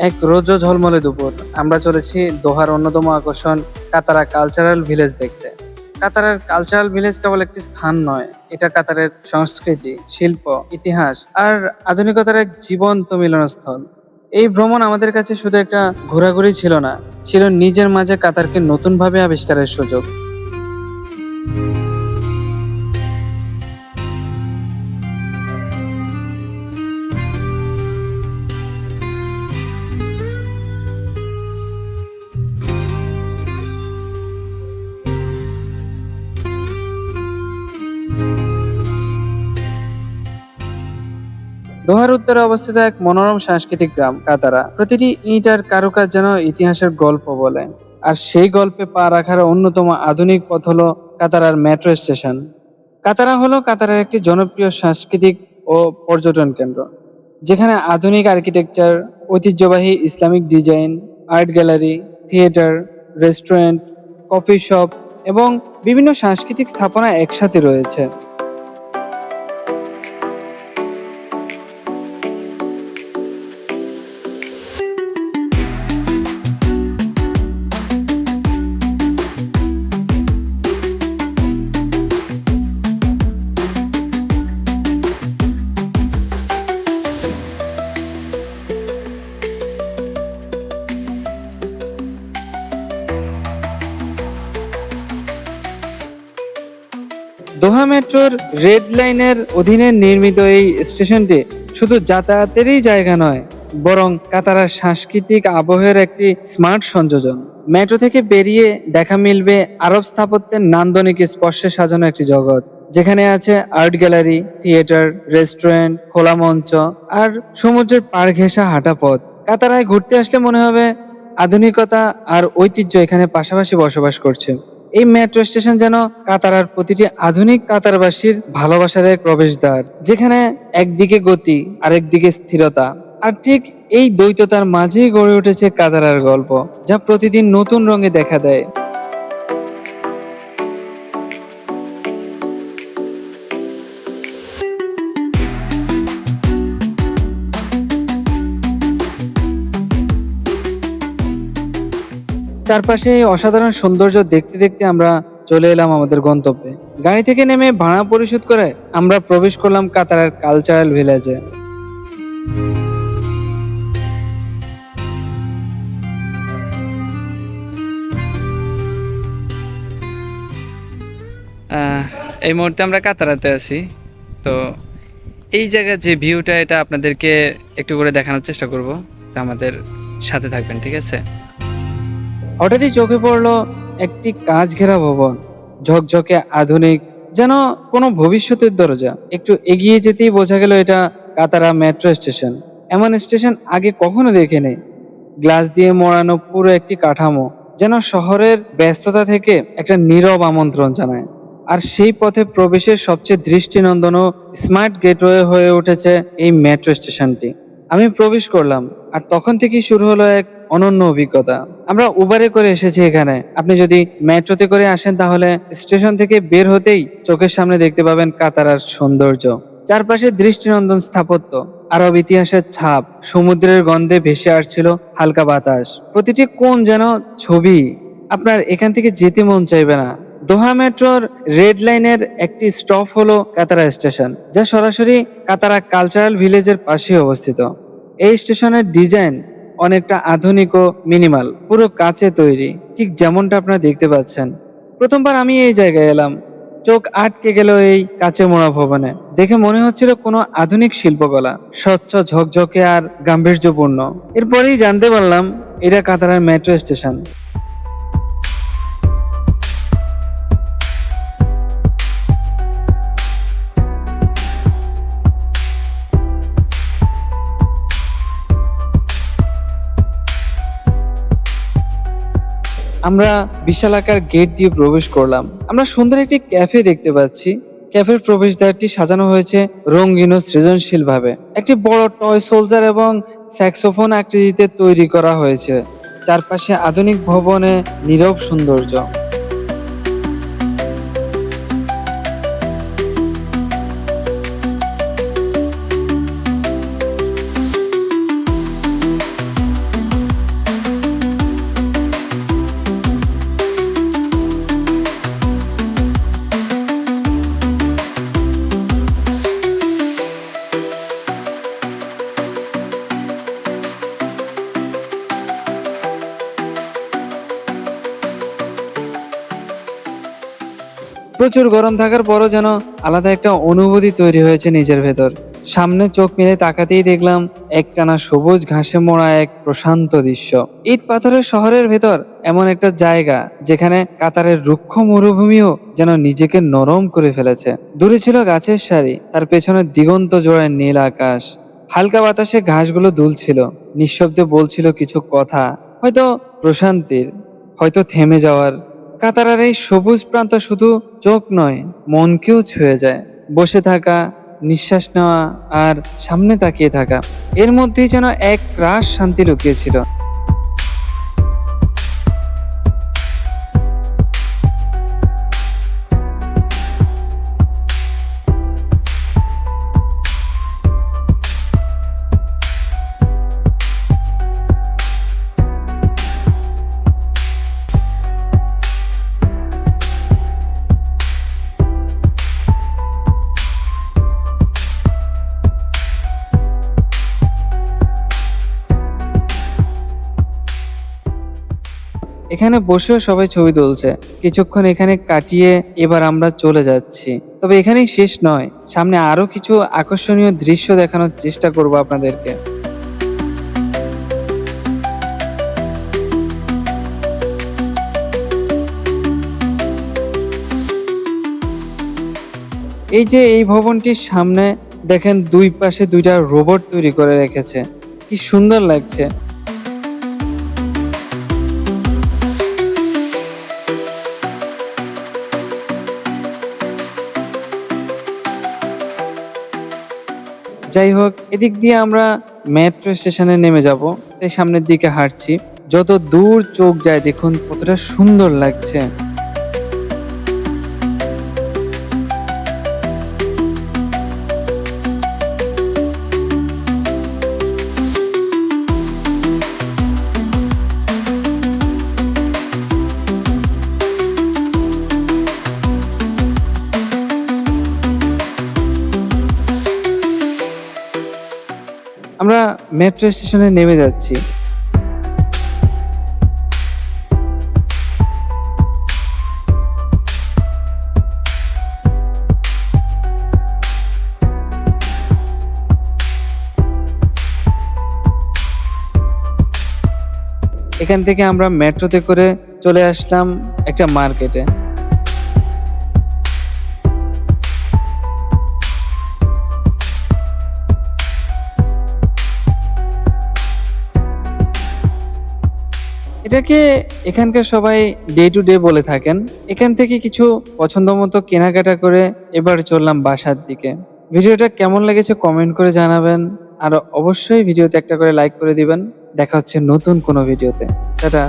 এক রৌদ্র ঝলমলে দুপুর, আমরা চলেছি দোহার অন্যতম আকর্ষণ কাতারা কালচারাল ভিলেজ দেখতে। কাতারের কালচারাল ভিলেজ কেবল একটি স্থান নয়, এটা কাতারের সংস্কৃতি, শিল্প, ইতিহাস আর আধুনিকতার এক জীবন্ত মিলনস্থল। এই ভ্রমণ আমাদের কাছে শুধু একটা ঘোরাঘুরি ছিল না, ছিল নিজের মাঝে কাতারকে নতুনভাবে আবিষ্কারের সুযোগ। দোহার উত্তরে অবস্থিত এক মনোরম সাংস্কৃতিক গ্রাম কাতারা। প্রতিটি ইট আর কারুকাজ যেন ইতিহাসের গল্প বলে। আর সেই গল্পে পা রাখার অন্যতম আধুনিক পথ হলো কাতারার মেট্রো স্টেশন। কাতারা হলো কাতারের একটি জনপ্রিয় সাংস্কৃতিক ও পর্যটন কেন্দ্র, যেখানে আধুনিক আর্কিটেকচার, ঐতিহ্যবাহী Islamic design, art gallery, theatre, restaurant, coffee shop এবং বিভিন্ন সাংস্কৃতিক স্থাপনা একসাথে রয়েছে। দোহা মেট্রোর রেড লাইনের অধীনে নির্মিত এই স্টেশনটি শুধু যাতায়াতেরই জায়গা নয়, বরং কাতারার সাংস্কৃতিক আবহের একটি স্মার্ট সংযোজন। মেট্রো থেকে বেরিয়ে দেখা মিলবে আরব স্থাপত্যের নান্দনিক স্পর্শে সাজানো একটি জগৎ, যেখানে আছে আর্ট গ্যালারি, থিয়েটার, রেস্টুরেন্ট, খোলা মঞ্চ আর সমুদ্রের পাড় ঘেঁষা হাঁটা পথ। কাতারায় ঘুরতে আসলে মনে হবে আধুনিকতা আর ঐতিহ্য এখানে পাশাপাশি বসবাস করছে। এই মেট্রো স্টেশন যেন কাতারার প্রতিটি আধুনিক কাতারবাসীর ভালোবাসার এক প্রবেশদ্বার, যেখানে একদিকে গতি আর একদিকে স্থিরতা। আর ঠিক এই দ্বৈততার মাঝেই গড়ে উঠেছে কাতারার গল্প, যা প্রতিদিন নতুন রঙে দেখা দেয়। চারপাশে এই অসাধারণ সৌন্দর্য দেখতে দেখতে আমরা চলে এলাম আমাদের গন্তব্যে। গাড়ি থেকে নেমে ভাড়া পরিশোধ করে আমরা প্রবেশ করলাম কাতারের কালচারাল ভিলেজে। এই মুহূর্তে আমরা কাতারাতে আছি। তো এই জায়গার যে ভিউটা, এটা আপনাদেরকে একটু করে দেখানোর চেষ্টা করব। তো আমাদের সাথে থাকবেন, ঠিক আছে? হঠাৎই চোখে পড়লো একটি কাঁচ ঘেরা ভবন, ঝকঝকে আধুনিক, যেন কোনো ভবিষ্যতের দরজা। একটু এগিয়ে যেতেই বোঝা গেল এটা কাতারা মেট্রো স্টেশন। এমন স্টেশন আগে কখনো দেখিনি। গ্লাস দিয়ে মোড়ানো পুরো একটি কাঠামো, যেন শহরের ব্যস্ততা থেকে একটা নীরব আমন্ত্রণ জানায়। আর সেই পথে প্রবেশের সবচেয়ে দৃষ্টিনন্দন ও স্মার্ট গেটওয়ে হয়ে উঠেছে এই মেট্রো স্টেশনটি। আমি প্রবেশ করলাম, আর তখন থেকেই শুরু হলো এক অনন্য অভিজ্ঞতা। আমরা উবারে করে এসেছি এখানে। আপনি যদি মেট্রোতে করে আসেন, তাহলে স্টেশন থেকে বের হতেই চোখের সামনে দেখতে পাবেন কাতারার সৌন্দর্য। চারপাশে দৃষ্টিনন্দন স্থাপত্য, আরব ইতিহাসের ছাপ, সমুদ্রের গন্ধে ভেসে আসছিল হালকা বাতাস। প্রতিটি কোণ যেন ছবি, আপনার এখান থেকে যেতে মন চাইবে না। দোহা মেট্রোর রেড লাইনের একটি স্টপ হলো কাতারা স্টেশন, যা সরাসরি কাতারা কালচারাল ভিলেজের পাশে অবস্থিত। এই স্টেশনের ডিজাইন অনেকটা আধুনিক ও মিনিমাল, পুরো কাচে তৈরি, ঠিক যেমনটা আপনারা দেখতে পাচ্ছেন। প্রথমবার আমি এই জায়গায় এলাম, চোখ আটকে গেল এই কাচে মোড়া ভবনে। দেখে মনে হচ্ছিল কোনো আধুনিক শিল্পকলা, স্বচ্ছ, ঝকঝকে আর গাম্ভীর্যপূর্ণ। এরপরেই জানতে পারলাম এটা কাতারার মেট্রো স্টেশন। আমরা বিশালাকার গেট দিয়ে প্রবেশ করলাম। আমরা সুন্দর একটি ক্যাফে দেখতে পাচ্ছি। ক্যাফের প্রবেশদ্বারটি সাজানো হয়েছে রঙিন ও সৃজনশীল ভাবে। একটি বড় টয় সোলজার এবং স্যাক্সোফোন আকৃতিতে তৈরি করা হয়েছে। চারপাশে আধুনিক ভবনে নীরব সৌন্দর্য। প্রচুর গরম থাকার পরও যেন আলাদা একটা অনুভূতি তৈরি হয়েছে নিজের ভেতর। সামনে চোখ মেলে তাকাতেই দেখলাম একটানা সবুজ ঘাসে মোড়া এক প্রশান্ত দৃশ্য। ইট পাথরের শহরের ভেতর এমন একটা জায়গা যেখানে কাতারের রুক্ষ মরুভূমিও যেন নিজেকে নরম করে ফেলেছে। দূরে ছিল গাছের সারি, তার পেছনে দিগন্ত জোড়ায় নীল আকাশ। হালকা বাতাসে ঘাসগুলো দুলছিল, নিঃশব্দে বলছিল কিছু কথা, হয়তো প্রশান্তির, হয়তো থেমে যাওয়ার। কাতারার এই সবুজ প্রান্ত শুধু চোখ নয়, মনকেও ছুঁয়ে যায়। বসে থাকা, নিঃশ্বাস নেওয়া আর সামনে তাকিয়ে থাকা, এর মধ্যেই যেন এক রাস শান্তি লুকিয়েছিল। এখানে বসেও সবাই ছবি তুলছে। কিছুক্ষণ এখানে কাটিয়ে এবার আমরা চলে যাচ্ছি। তবে এখানেই শেষ নয়, সামনে আরো কিছু আকর্ষণীয় দৃশ্য দেখানোর চেষ্টা করব আপনাদেরকে। এই যে এই ভবনটির সামনে দেখেন দুই পাশে দুইটা রোবট তৈরি করে রেখেছে, কি সুন্দর লাগছে। যাই হোক, এদিক দিয়ে আমরা মেট্রো স্টেশনে নেমে যাব, তাই সামনের দিকে হাঁটছি। যত দূর চোখ যায় দেখুন কতটা সুন্দর লাগছে। আমরা মেট্রো স্টেশনে নেমে যাচ্ছি। এখান থেকে আমরা মেট্রোতে করে চলে আসলাম একটা মার্কেটে। এটাকে এখানকার সবাই ডে টু ডে বলে থাকেন। এখান থেকে কিছু পছন্দ মতো কেনাকাটা করে এবার চললাম বাসার দিকে। ভিডিওটা কেমন লেগেছে কমেন্ট করে জানাবেন, আর অবশ্যই ভিডিওতে একটা করে লাইক করে দিবেন। দেখা হচ্ছে নতুন কোনো ভিডিওতে। টাটা।